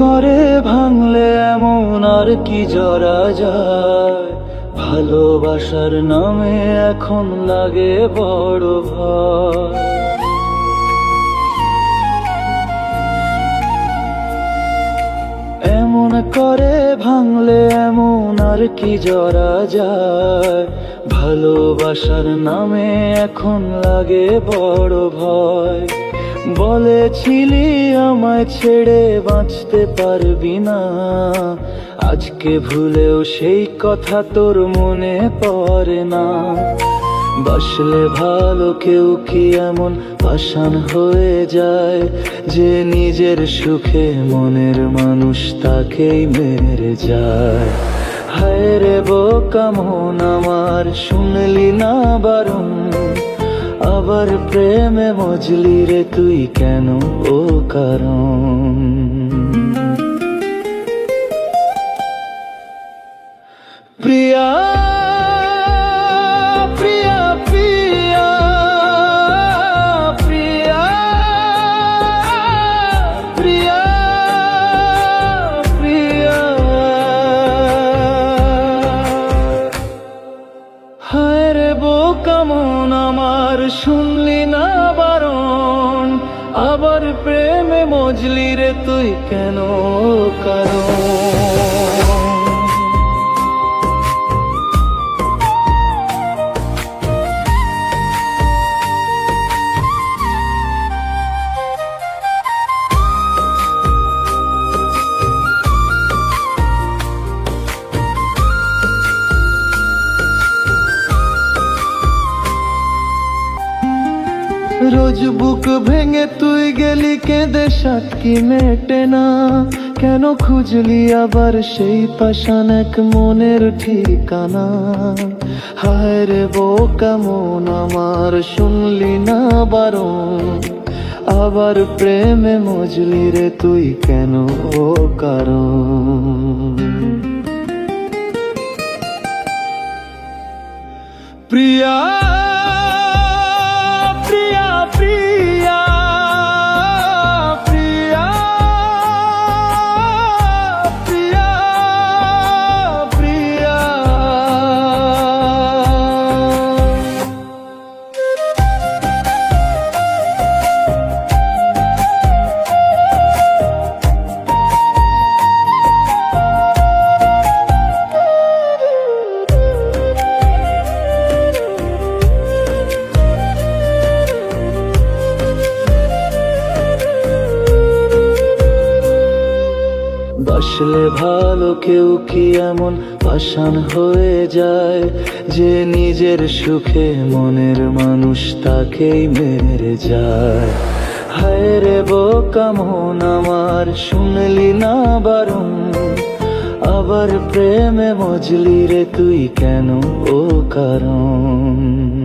করে ভাঙলে এমন আর কি জরা যায়। ভালোবাসার নামে এখন লাগে বড় ভয়। এমন করে ভাঙলে এমন আর কি জরা যায়। ভালোবাসার নামে এখন লাগে বড় ভয়। বলেছিলি আমায় ছেড়ে বাঁচতে পারবি না, আজকে ভুলেও সেই কথা তোর মনে পড়ে না। বাসলে ভালো কেউ কি এমন পাষাণ হয়ে যায়, যে নিজের সুখে মনের মানুষ তাকেই মেরে যায়। হায় রে বোকা মন আমার, শুনলি না বারণ, আবার প্রেমে মজলি রে তুই কেন ও কারণ। প্রিয়া প্রিয়া প্রিয়া প্রিয়া প্রিয়া প্রিয়া, হায় রে বোকা মন আমার, শুনলি না বারণ, আবার প্রেমে মজলি রে তুই কেন কারণ। রোজ বুক ভেঙে তুই গেলি কেঁদে সাক্ষী মেটে না, কেন খুঁজলি আবার সেই পাষাণ এক মনের ঠিকানা। হায় রে বোকা মন আমার, শুনলি না বারণ, আবার প্রেমে মজলি রে তুই কেন ও কারণ। প্রিয়া প্রিয়া প্রিয়া প্রিয়া প্রিয়া, বাসলে ভালো কেউ কি এমন পাষাণ হয়ে যায়, যে নিজের সুখে মনের মানুষ তাকেই মেরে যায়। হায় রে বোকা মন আমার, শুনলি না বারণ, আবার প্রেমে মজলি রে তুই কেন ও কারণ।